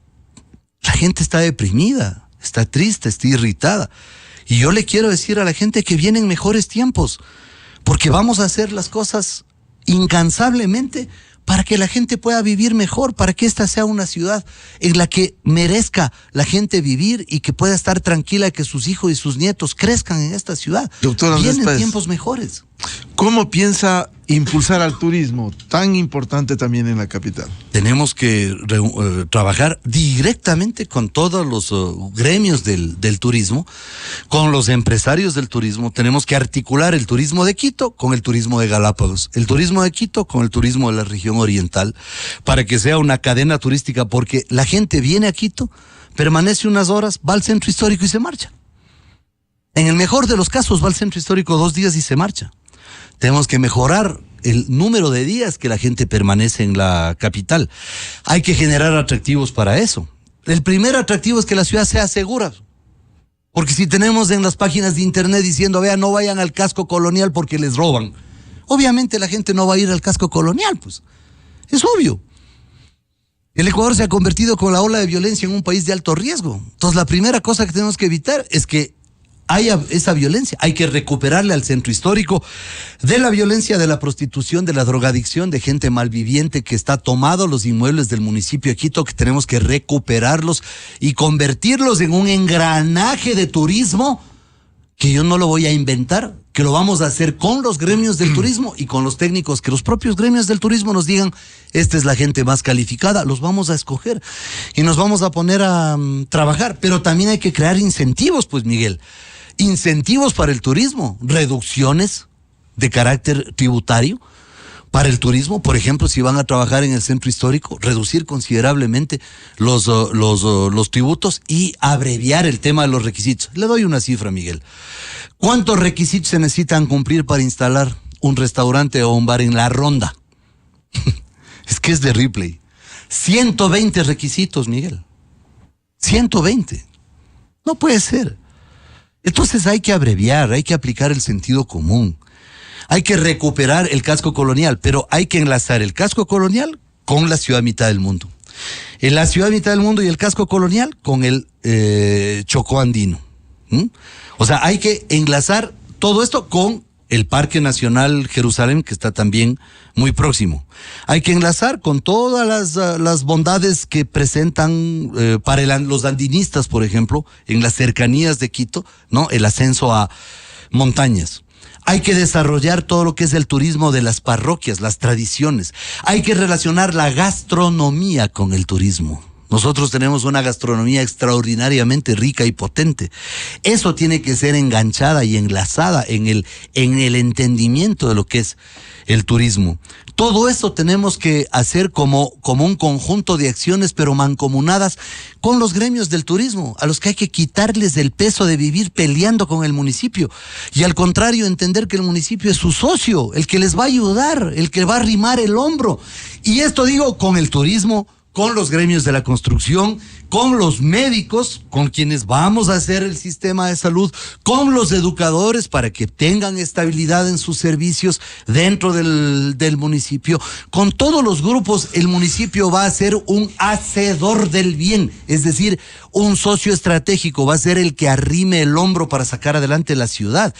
la gente está deprimida, está triste, está irritada. Y yo le quiero decir a la gente que vienen mejores tiempos, porque vamos a hacer las cosas incansablemente para que la gente pueda vivir mejor, para que esta sea una ciudad en la que merezca la gente vivir y que pueda estar tranquila, que sus hijos y sus nietos crezcan en esta ciudad. Doctor Andrés Vienen Páez, tiempos mejores. ¿cómo piensa impulsar al turismo, tan importante también en la capital? Tenemos que trabajar directamente con todos los gremios del turismo, con los empresarios del turismo. Tenemos que articular el turismo de Quito con el turismo de Galápagos, el turismo de Quito con el turismo de la región oriental, para que sea una cadena turística, porque la gente viene a Quito, permanece unas horas, va al centro histórico y se marcha. En el mejor de los casos va al centro histórico 2 días y se marcha. Tenemos que mejorar el número de días que la gente permanece en la capital. Hay que generar atractivos para eso. El primer atractivo es que la ciudad sea segura. Porque si tenemos en las páginas de internet diciendo, vean, no vayan al casco colonial porque les roban, obviamente la gente no va a ir al casco colonial, pues. Es obvio. El Ecuador se ha convertido con la ola de violencia en un país de alto riesgo. Entonces la primera cosa que tenemos que evitar es que haya esa violencia. Hay que recuperarle al centro histórico de la violencia, de la prostitución, de la drogadicción, de gente malviviente que está tomado los inmuebles del municipio de Quito, que tenemos que recuperarlos y convertirlos en un engranaje de turismo que yo no lo voy a inventar, que lo vamos a hacer con los gremios del turismo y con los técnicos, que los propios gremios del turismo nos digan, esta es la gente más calificada, los vamos a escoger y nos vamos a poner a trabajar. Pero también hay que crear incentivos, pues, Miguel. Incentivos para el turismo, reducciones de carácter tributario para el turismo. Por ejemplo, si van a trabajar en el centro histórico, reducir considerablemente los tributos y abreviar el tema de los requisitos. Le doy una cifra, Miguel. ¿Cuántos requisitos se necesitan cumplir para instalar un restaurante o un bar en La Ronda? Es que es de Ripley. 120 requisitos, Miguel. 120. No puede ser. Entonces hay que abreviar, hay que aplicar el sentido común. Hay que recuperar el casco colonial, pero hay que enlazar el casco colonial con la ciudad mitad del mundo. En la ciudad mitad del mundo y el casco colonial con el Chocó andino. O sea, hay que enlazar todo esto con el Parque Nacional Jerusalén, que está también muy próximo. Hay que enlazar con todas las bondades que presentan para los andinistas, por ejemplo, en las cercanías de Quito, ¿no? El ascenso a montañas. Hay que desarrollar todo lo que es el turismo de las parroquias, las tradiciones. Hay que relacionar la gastronomía con el turismo. Nosotros tenemos una gastronomía extraordinariamente rica y potente. Eso tiene que ser enganchada y enlazada en el entendimiento de lo que es el turismo. Todo eso tenemos que hacer como un conjunto de acciones, pero mancomunadas con los gremios del turismo, a los que hay que quitarles el peso de vivir peleando con el municipio. Y al contrario, entender que el municipio es su socio, el que les va a ayudar, el que va a arrimar el hombro. Y esto digo con el turismo, con los gremios de la construcción, con los médicos, con quienes vamos a hacer el sistema de salud, con los educadores para que tengan estabilidad en sus servicios dentro del municipio. Con todos los grupos, el municipio va a ser un hacedor del bien, es decir, un socio estratégico, va a ser el que arrime el hombro para sacar adelante la ciudad.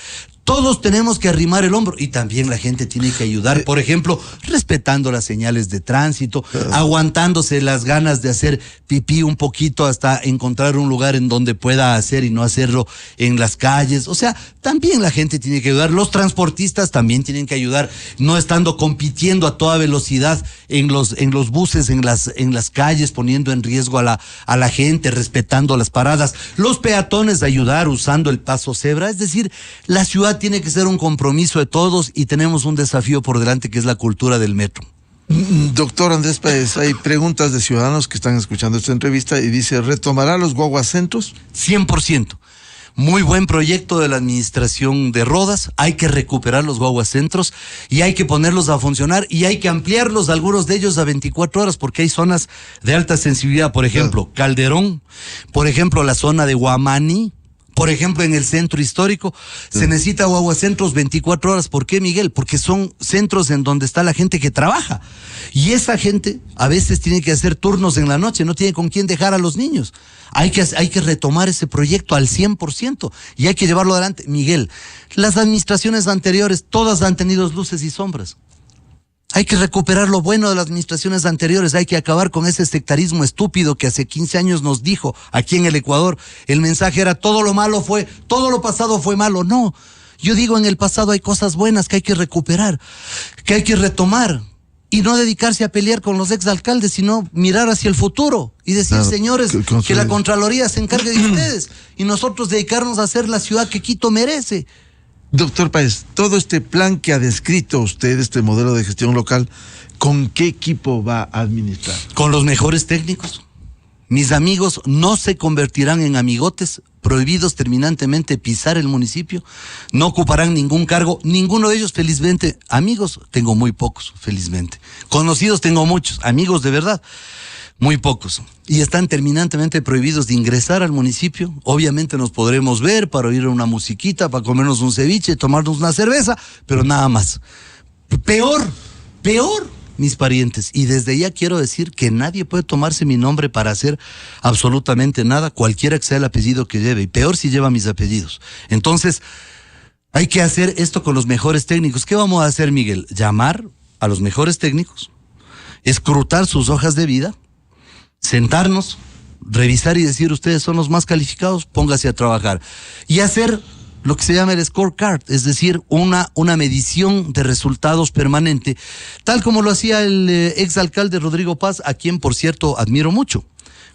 Todos tenemos que arrimar el hombro y también la gente tiene que ayudar, por ejemplo, respetando las señales de tránsito, aguantándose las ganas de hacer pipí un poquito hasta encontrar un lugar en donde pueda hacer y no hacerlo en las calles. O sea, también la gente tiene que ayudar. Los transportistas también tienen que ayudar, no estando compitiendo a toda velocidad en los buses, en las calles, poniendo en riesgo a la gente, respetando las paradas. Los peatones ayudar usando el paso cebra. Es decir, la ciudad tiene que ser un compromiso de todos y tenemos un desafío por delante que es la cultura del metro. Doctor Andrés Páez, hay preguntas de ciudadanos que están escuchando esta entrevista y dice, ¿retomará los guaguacentros? 100%. Muy buen proyecto de la administración de Rodas. Hay que recuperar los guaguacentros y hay que ponerlos a funcionar y hay que ampliarlos, algunos de ellos a 24 horas, porque hay zonas de alta sensibilidad. Por ejemplo, Calderón, por ejemplo, la zona de Guamaní, por ejemplo, en el centro histórico, se necesita guaguacentros 24 horas. ¿Por qué, Miguel? Porque son centros en donde está la gente que trabaja. Y esa gente a veces tiene que hacer turnos en la noche, no tiene con quién dejar a los niños. Hay que retomar ese proyecto al 100% y hay que llevarlo adelante. Miguel, las administraciones anteriores todas han tenido luces y sombras. Hay que recuperar lo bueno de las administraciones anteriores, hay que acabar con ese sectarismo estúpido que hace 15 años nos dijo aquí en el Ecuador. El mensaje era todo lo pasado fue malo. No, yo digo, en el pasado hay cosas buenas que hay que recuperar, que hay que retomar y no dedicarse a pelear con los exalcaldes, sino mirar hacia el futuro y decir, claro, señores, que la Contraloría se encargue de ustedes y nosotros dedicarnos a hacer la ciudad que Quito merece. Doctor Páez, todo este plan que ha descrito usted, este modelo de gestión local, ¿con qué equipo va a administrar? Con los mejores técnicos. Mis amigos no se convertirán en amigotes, prohibidos terminantemente pisar el municipio, no ocuparán ningún cargo, ninguno de ellos, felizmente. Amigos tengo muy pocos, felizmente. Conocidos tengo muchos, amigos de verdad, muy pocos. Y están terminantemente prohibidos de ingresar al municipio. Obviamente nos podremos ver para oír una musiquita, para comernos un ceviche, tomarnos una cerveza, pero nada más. Peor, mis parientes. Y desde ya quiero decir que nadie puede tomarse mi nombre para hacer absolutamente nada, cualquiera que sea el apellido que lleve, y peor si lleva mis apellidos. Entonces, hay que hacer esto con los mejores técnicos. ¿Qué vamos a hacer, Miguel? Llamar a los mejores técnicos, escrutar sus hojas de vida, sentarnos, revisar y decir, ustedes son los más calificados, póngase a trabajar. Y hacer lo que se llama el scorecard, es decir, una medición de resultados permanente, tal como lo hacía el exalcalde Rodrigo Paz, a quien, por cierto, admiro mucho.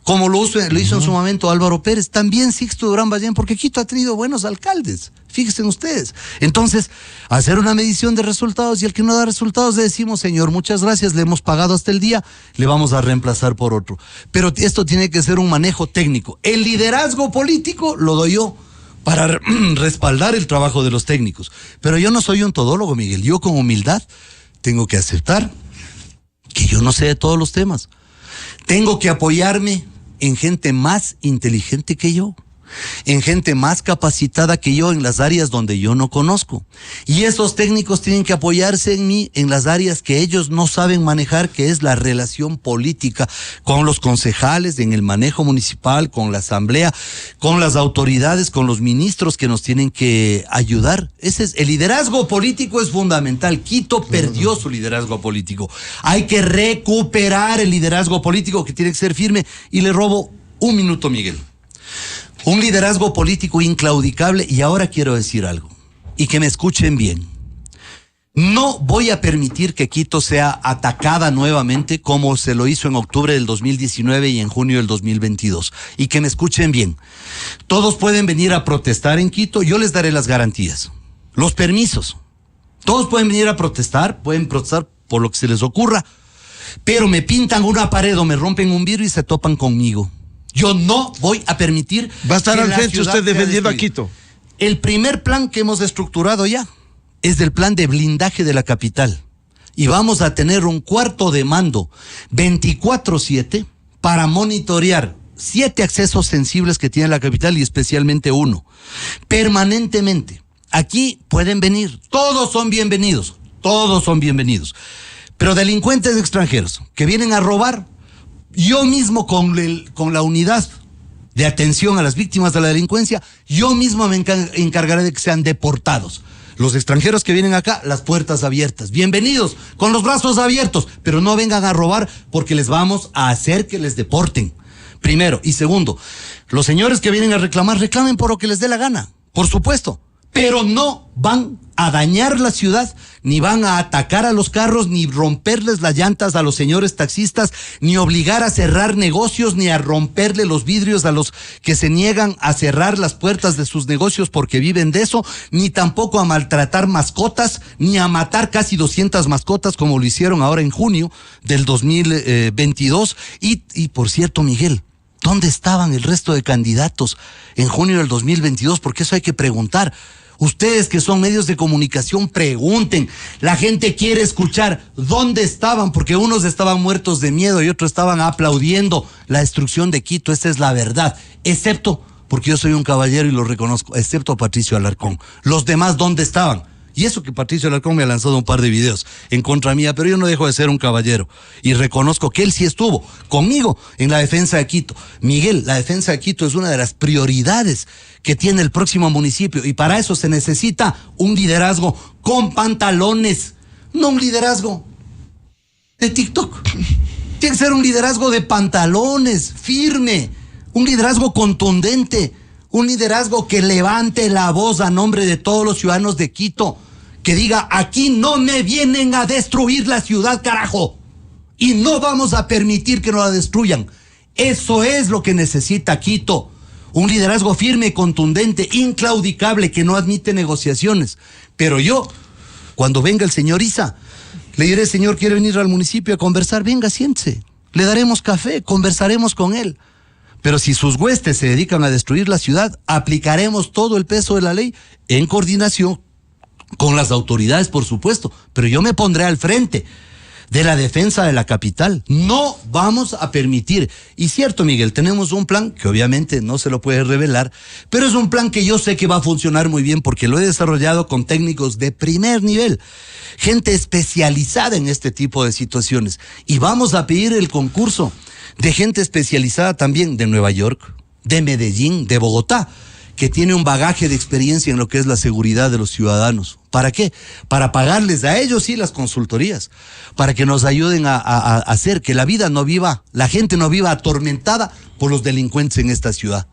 Como lo hizo en su momento Álvaro Pérez, también Sixto Durán Ballén, porque Quito ha tenido buenos alcaldes, fíjense ustedes. Entonces, hacer una medición de resultados, y el que no da resultados le decimos, señor, muchas gracias, le hemos pagado hasta el día, le vamos a reemplazar por otro. Pero esto tiene que ser un manejo técnico. El liderazgo político lo doy yo para respaldar el trabajo de los técnicos. Pero yo no soy un todólogo, Miguel. Yo, con humildad, tengo que aceptar que yo no sé de todos los temas. Tengo que apoyarme en gente más inteligente que yo, en gente más capacitada que yo en las áreas donde yo no conozco. Y esos técnicos tienen que apoyarse en mí en las áreas que ellos no saben manejar, que es la relación política con los concejales, en el manejo municipal, con la asamblea, con las autoridades, con los ministros que nos tienen que ayudar. El liderazgo político es fundamental. Quito perdió su liderazgo político. Hay que recuperar el liderazgo político, que tiene que ser firme. Y le robo un minuto, Miguel. Un liderazgo político inclaudicable. Y ahora quiero decir algo, y que me escuchen bien. No voy a permitir que Quito sea atacada nuevamente como se lo hizo en octubre del 2019 y en junio del 2022. Y que me escuchen bien. Todos pueden venir a protestar en Quito, yo les daré las garantías, los permisos. Todos pueden venir a protestar, pueden protestar por lo que se les ocurra, pero me pintan una pared o me rompen un vidrio y se topan conmigo. Yo no voy a permitir. ¿Va a estar al frente usted defendiendo a Quito? El primer plan que hemos estructurado ya es el plan de blindaje de la capital. Y vamos a tener un cuarto de mando 24/7 para monitorear 7 accesos sensibles que tiene la capital, y especialmente uno. Permanentemente. Aquí pueden venir. Todos son bienvenidos. Todos son bienvenidos. Pero delincuentes extranjeros que vienen a robar, yo mismo con la unidad de atención a las víctimas de la delincuencia, yo mismo me encargaré de que sean deportados. Los extranjeros que vienen acá, las puertas abiertas. Bienvenidos, con los brazos abiertos, pero no vengan a robar, porque les vamos a hacer que les deporten. Primero. Y segundo, los señores que vienen a reclamar, reclamen por lo que les dé la gana, por supuesto. pero no van a dañar la ciudad, ni van a atacar a los carros, ni romperles las llantas a los señores taxistas, ni obligar a cerrar negocios, ni a romperle los vidrios a los que se niegan a cerrar las puertas de sus negocios porque viven de eso, ni tampoco a maltratar mascotas, ni a matar casi 200 mascotas como lo hicieron ahora en junio del 2022. Y por cierto, Miguel, ¿dónde estaban el resto de candidatos en junio del 2022? Porque eso hay que preguntar. Ustedes que son medios de comunicación, pregunten. La gente quiere escuchar dónde estaban, porque unos estaban muertos de miedo y otros estaban aplaudiendo la destrucción de Quito. Esa es la verdad. Excepto, porque yo soy un caballero y lo reconozco, excepto Patricio Alarcón. Los demás, ¿dónde estaban? Y eso que Patricio Alarcón me ha lanzado un par de videos en contra mía, pero yo no dejo de ser un caballero. Y reconozco que él sí estuvo conmigo en la defensa de Quito. Miguel, la defensa de Quito es una de las prioridades que tiene el próximo municipio. Y para eso se necesita un liderazgo con pantalones, no un liderazgo de TikTok. Tiene que ser un liderazgo de pantalones, firme, un liderazgo contundente. Un liderazgo que levante la voz a nombre de todos los ciudadanos de Quito, que diga, aquí no me vienen a destruir la ciudad, carajo, y no vamos a permitir que nos la destruyan. Eso es lo que necesita Quito, un liderazgo firme, contundente, inclaudicable, que no admite negociaciones. Pero yo, cuando venga el señor Issa, le diré, señor, ¿quiere venir al municipio a conversar? Venga, siéntese, le daremos café, conversaremos con él. Pero si sus huestes se dedican a destruir la ciudad, aplicaremos todo el peso de la ley en coordinación con las autoridades, por supuesto. Pero yo me pondré al frente de la defensa de la capital. No vamos a permitir. Y cierto, Miguel, tenemos un plan que obviamente no se lo puede revelar, pero es un plan que yo sé que va a funcionar muy bien porque lo he desarrollado con técnicos de primer nivel, gente especializada en este tipo de situaciones. Y vamos a pedir el concurso de gente especializada también de Nueva York, de Medellín, de Bogotá, que tiene un bagaje de experiencia en lo que es la seguridad de los ciudadanos. ¿Para qué? Para pagarles a ellos sí las consultorías, para que nos ayuden a hacer que la gente no viva atormentada por los delincuentes en esta ciudad.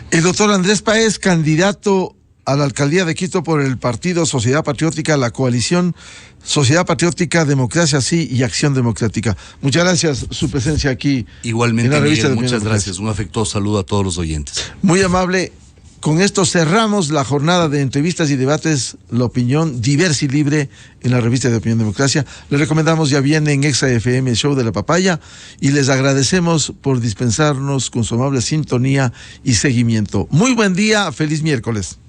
El doctor Andrés Páez, candidato a la alcaldía de Quito por el partido Sociedad Patriótica, la coalición Sociedad Patriótica, Democracia Sí y Acción Democrática. Muchas gracias su presencia aquí. Igualmente, en la revista Miguel, de muchas gracias. Un afectuoso saludo a todos los oyentes. Muy amable. Con esto cerramos la jornada de entrevistas y debates, la opinión diversa y libre en la revista de Opinión Democracia. Les recomendamos, ya viene en Exa FM el show de la papaya y les agradecemos por dispensarnos con su amable sintonía y seguimiento. Muy buen día, feliz miércoles.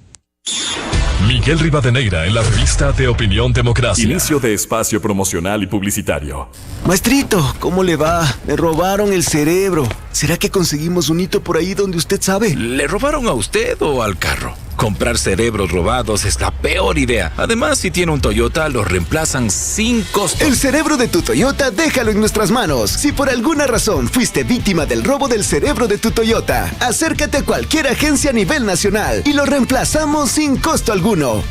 Miguel Rivadeneira en la revista de Opinión Democracia. Inicio de espacio promocional y publicitario. Maestrito, ¿cómo le va? Me robaron el cerebro. ¿Será que conseguimos un hito por ahí donde usted sabe? ¿Le robaron a usted o al carro? Comprar cerebros robados es la peor idea. Además, si tiene un Toyota, lo reemplazan sin costo. El cerebro de tu Toyota, déjalo en nuestras manos. Si por alguna razón fuiste víctima del robo del cerebro de tu Toyota, acércate a cualquier agencia a nivel nacional y lo reemplazamos sin costo alguno.